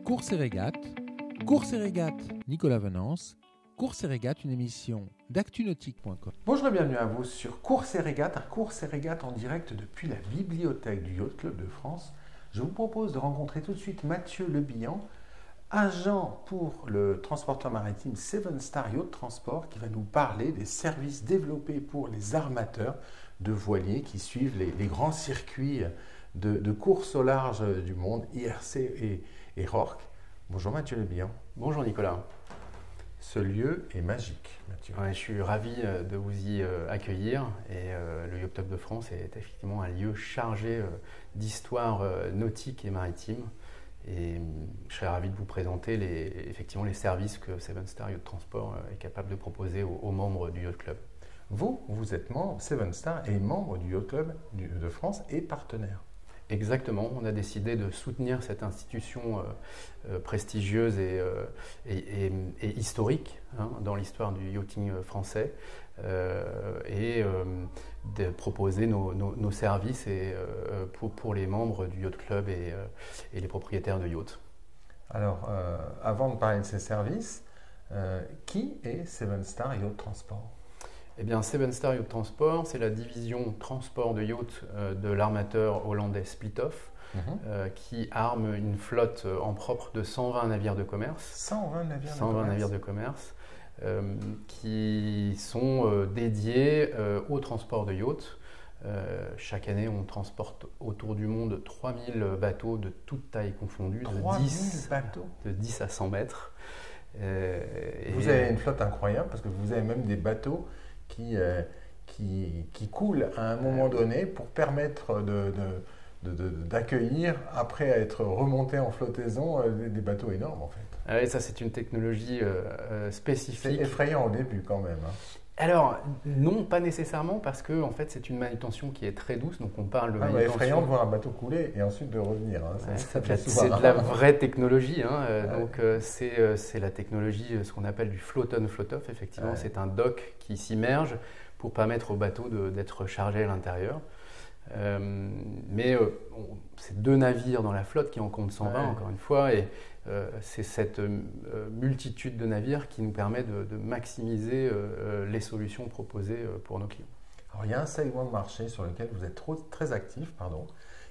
Courses et régates, Nicolas Venance. Courses et régates, une émission d'actunautique.com. Bonjour et bienvenue à vous sur Courses et régates, un Courses et régates en direct depuis la bibliothèque du Yacht Club de France. Je vous propose de rencontrer tout de suite Mathieu Lebihan, agent pour le transporteur maritime Seven Star Yacht Transport, qui va nous parler des services développés pour les armateurs de voiliers qui suivent les grands circuits de course au large du monde, IRC et RORC. Bonjour Mathieu Lebihan. Bonjour Nicolas. Ce lieu est magique, Mathieu. Ouais, je suis ravi de vous y accueillir et le Yacht Club de France est effectivement un lieu chargé d'histoire nautique et maritime. Et je serais ravi de vous présenter effectivement les services que Seven Star Yacht Transport est capable de proposer aux membres du Yacht Club. Vous êtes membre, Seven Star est membre du Yacht Club de France et partenaire. Exactement, on a décidé de soutenir cette institution prestigieuse et historique dans l'histoire du yachting français et de proposer nos services pour les membres du Yacht Club et les propriétaires de yachts. Alors, avant de parler de ces services, qui est Seven Star Yacht Transport ? Eh bien, Seven Star Yacht Transport, c'est la division transport de yachts de l'armateur hollandais Splitoff, qui arme une flotte en propre de 120 navires de commerce. 120 navires de 120 commerce. navires de commerce qui sont dédiés au transport de yachts. Chaque année, on transporte autour du monde 3000 bateaux de toutes tailles confondues, 3000 bateaux de 10 à 100 mètres. Vous avez une flotte incroyable parce que vous avez même des bateaux qui coulent à un moment donné pour permettre d'accueillir, après être remontés en flottaison, des bateaux énormes en fait. Ah oui, ça c'est une technologie spécifique. C'est effrayant au début quand même. Alors non, pas nécessairement parce que en fait c'est une manutention qui est très douce, donc on parle de manutention. Effrayant de voir un bateau couler et ensuite de revenir. C'est de la vraie technologie. Donc c'est la technologie, ce qu'on appelle du float-on float-off. Effectivement, c'est un dock qui s'immerge pour permettre au bateau d'être chargé à l'intérieur. C'est 2 navires dans la flotte qui en comptent 120 encore une fois, et c'est cette multitude de navires qui nous permet de maximiser les solutions proposées pour nos clients. Alors, il y a un segment de marché sur lequel vous êtes très actif,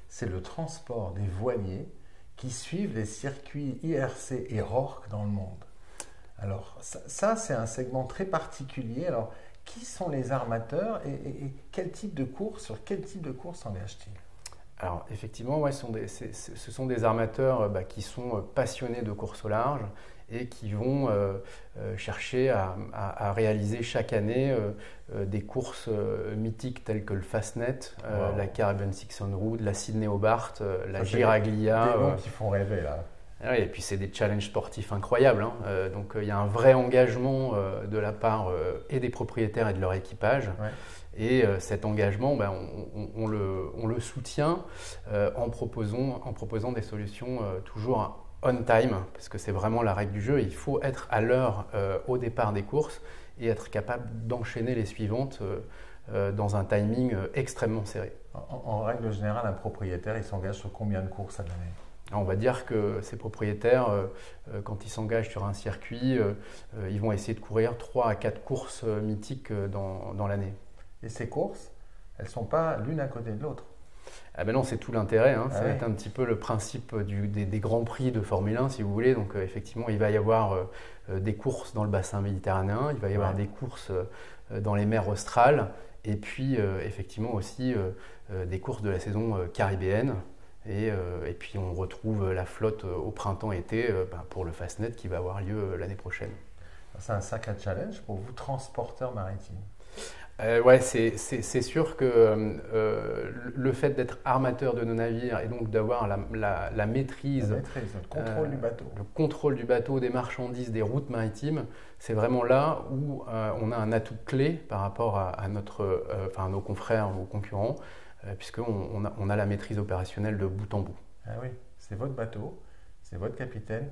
c'est le transport des voiliers qui suivent les circuits IRC et RORC dans le monde. Alors ça c'est un segment très particulier. Alors, qui sont les armateurs et quel type de course, sur quel type de course s'engagent-ils ? Alors effectivement, ce sont des armateurs qui sont passionnés de course au large et qui vont chercher à réaliser chaque année des courses mythiques telles que le Fastnet, la Caribbean 600 Road, la Sydney Hobart, la Giraglia. Des noms qui font rêver là. Oui, et puis c'est des challenges sportifs incroyables. Donc il y a un vrai engagement de la part et des propriétaires et de leur équipage. Ouais. Et cet engagement, on le soutient en proposant des solutions toujours on time, parce que c'est vraiment la règle du jeu. Il faut être à l'heure au départ des courses et être capable d'enchaîner les suivantes dans un timing extrêmement serré. En règle générale, un propriétaire, il s'engage sur combien de courses à l'année ? On va dire que ces propriétaires, quand ils s'engagent sur un circuit, ils vont essayer de courir 3 à 4 courses mythiques dans l'année. Et ces courses, elles ne sont pas l'une à côté de l'autre. Ah ben non, c'est tout l'intérêt. Ça va être un petit peu le principe des grands prix de Formule 1, si vous voulez. Donc effectivement, il va y avoir des courses dans le bassin méditerranéen, il va y avoir des courses dans les mers australes, et puis effectivement aussi des courses de la saison caribéenne. Et puis on retrouve la flotte au printemps-été pour le Fastnet qui va avoir lieu l'année prochaine. C'est un sacré challenge pour vous, transporteurs maritimes. C'est sûr que le fait d'être armateur de nos navires et donc d'avoir la maîtrise, le contrôle du bateau. Le contrôle du bateau, des marchandises, des routes maritimes, c'est vraiment là où on a un atout clé par rapport à nos confrères ou concurrents, puisqu'on a la maîtrise opérationnelle de bout en bout. Ah oui, c'est votre bateau, c'est votre capitaine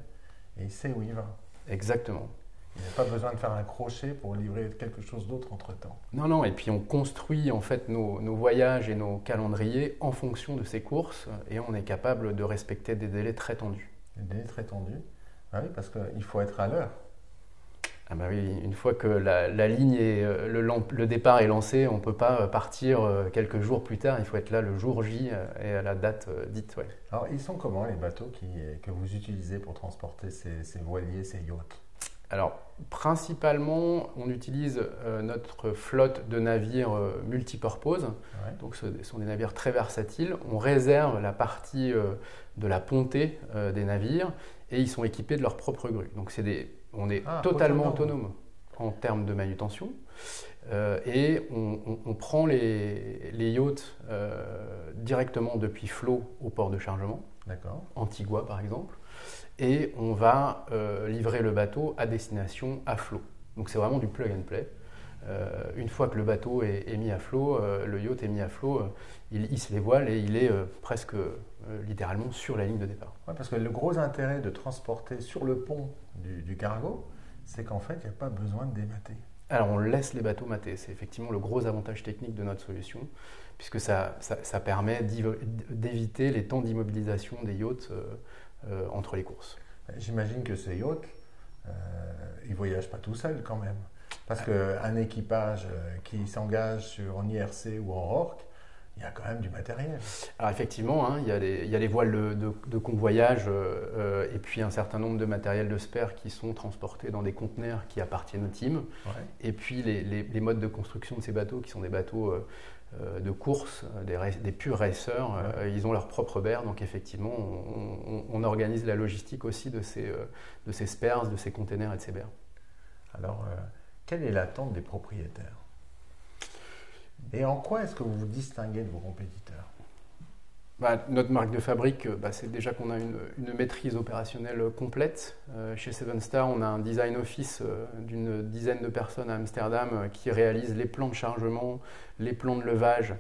et il sait où il va. Exactement. Il n'y a pas besoin de faire un crochet pour livrer quelque chose d'autre entre-temps. Non, et puis on construit en fait nos voyages et nos calendriers en fonction de ces courses et on est capable de respecter des délais très tendus. Le délai est très tendu. Ah oui, parce qu'il faut être à l'heure. Ah bah oui, une fois que la ligne et le départ est lancé, on ne peut pas partir quelques jours plus tard. Il faut être là le jour J et à la date dite. Ouais. Alors, ils sont comment les bateaux que vous utilisez pour transporter ces voiliers, ces yachts? Alors, principalement, on utilise notre flotte de navires multipurpose. Ouais. Donc, ce sont des navires très versatiles. On réserve la partie de la pontée des navires et ils sont équipés de leur propre grue. Donc, on est totalement autonome en termes de manutention. Et on prend les yachts directement depuis flot au port de chargement, Antigua par exemple, et on va livrer le bateau à destination à flot. Donc c'est vraiment du plug and play. Une fois que le bateau est mis à flot, le yacht est mis à flot, il hisse les voiles et il est presque littéralement sur la ligne de départ. Ouais, parce que le gros intérêt de transporter sur le pont du cargo, c'est qu'en fait, il n'y a pas besoin de démater. Alors on laisse les bateaux mater, c'est effectivement le gros avantage technique de notre solution, puisque ça permet d'éviter les temps d'immobilisation des yachts entre les courses. J'imagine que ces yachts, ils ne voyagent pas tout seuls quand même. Parce qu'un équipage qui s'engage en IRC ou en RORC, il y a quand même du matériel. Alors effectivement, hein, il y a les voiles de convoyage et puis un certain nombre de matériels de spare qui sont transportés dans des conteneurs qui appartiennent au team. Ouais. Et puis les modes de construction de ces bateaux qui sont des bateaux de course, des purs racers, ils ont leur propre berre. Donc effectivement, on organise la logistique aussi de ces spares, de ces containers et de ces berres. Alors, quelle est l'attente des propriétaires ? Et en quoi est-ce que vous vous distinguez de vos compétiteurs ? Notre marque de fabrique, c'est déjà qu'on a une maîtrise opérationnelle complète. Chez Seven Star, on a un design office d'une dizaine de personnes à Amsterdam qui réalisent les plans de chargement, les plans de levage,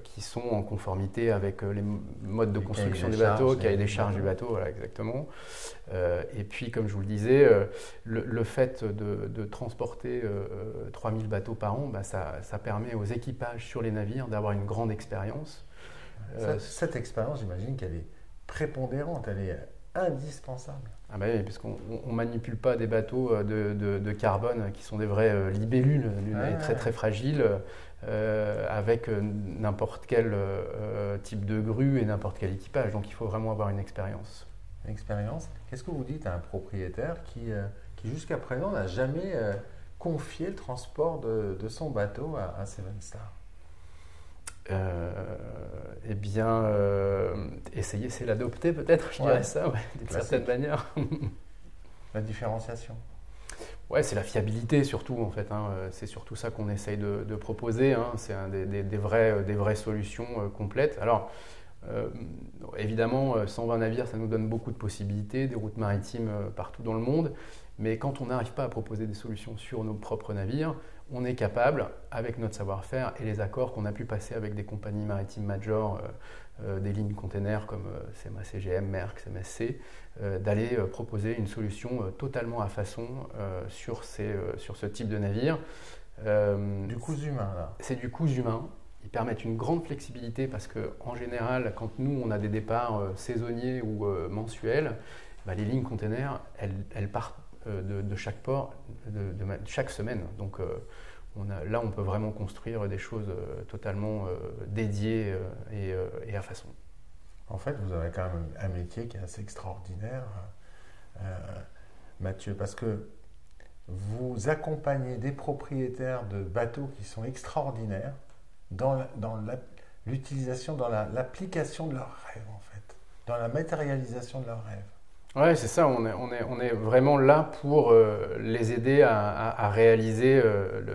qui sont en conformité avec les modes de construction du bateau, cahier des charges du bateau, voilà, exactement. Et puis, comme je vous le disais, le fait de transporter 3000 bateaux par an, ça permet aux équipages sur les navires d'avoir une grande expérience. Cette expérience, j'imagine qu'elle est prépondérante, elle est indispensable. Ah bah oui, parce qu'on ne manipule pas des bateaux de carbone qui sont des vraies libellules, très très fragiles, avec n'importe quel type de grue et n'importe quel équipage. Donc il faut vraiment avoir une expérience. Une expérience. Qu'est-ce que vous dites à un propriétaire qui jusqu'à présent n'a jamais confié le transport de son bateau à Seven Star ? Eh bien, essayer, c'est l'adopter peut-être, je dirais ça, d'une certaine manière. La différenciation. Ouais, c'est la fiabilité surtout en fait. Hein. C'est surtout ça qu'on essaye de proposer. Hein. C'est des vraies solutions complètes. Alors, évidemment, 120 navires, ça nous donne beaucoup de possibilités, des routes maritimes partout dans le monde. Mais quand on n'arrive pas à proposer des solutions sur nos propres navires, on est capable, avec notre savoir-faire et les accords qu'on a pu passer avec des compagnies maritimes majors, des lignes containers comme CMA CGM, Maersk, MSC, d'aller proposer une solution totalement à façon sur ce type de navire. Du cousu humain, là. C'est du cousu humain. Ils permettent une grande flexibilité parce qu'en général, quand nous, on a des départs saisonniers ou mensuels, les lignes containers, elles partent de chaque port, de chaque semaine. Donc là, on peut vraiment construire des choses totalement dédiées et à façon. En fait, vous avez quand même un métier qui est assez extraordinaire, Mathieu, parce que vous accompagnez des propriétaires de bateaux qui sont extraordinaires dans l'utilisation, dans l'application de leurs rêves, en fait, dans la matérialisation de leurs rêves. Oui, c'est ça, on est vraiment là pour les aider à réaliser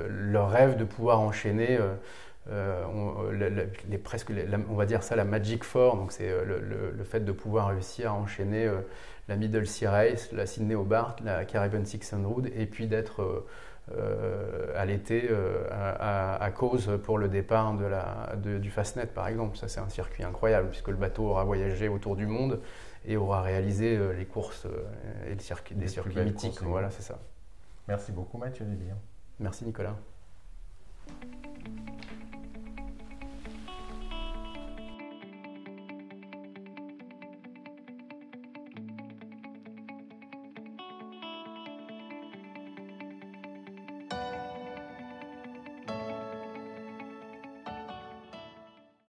leur rêve de pouvoir enchaîner on va dire ça la Magic Four, donc c'est le fait de pouvoir réussir à enchaîner la Middle Sea Race, la Sydney Hobart, la Caribbean 600 et puis d'être à l'été à cause pour le départ du Fastnet par exemple. Ça c'est un circuit incroyable puisque le bateau aura voyagé autour du monde et aura réalisé les courses et des circuits mythiques. Voilà, c'est ça. Merci beaucoup Mathieu Lébihan. Merci Nicolas.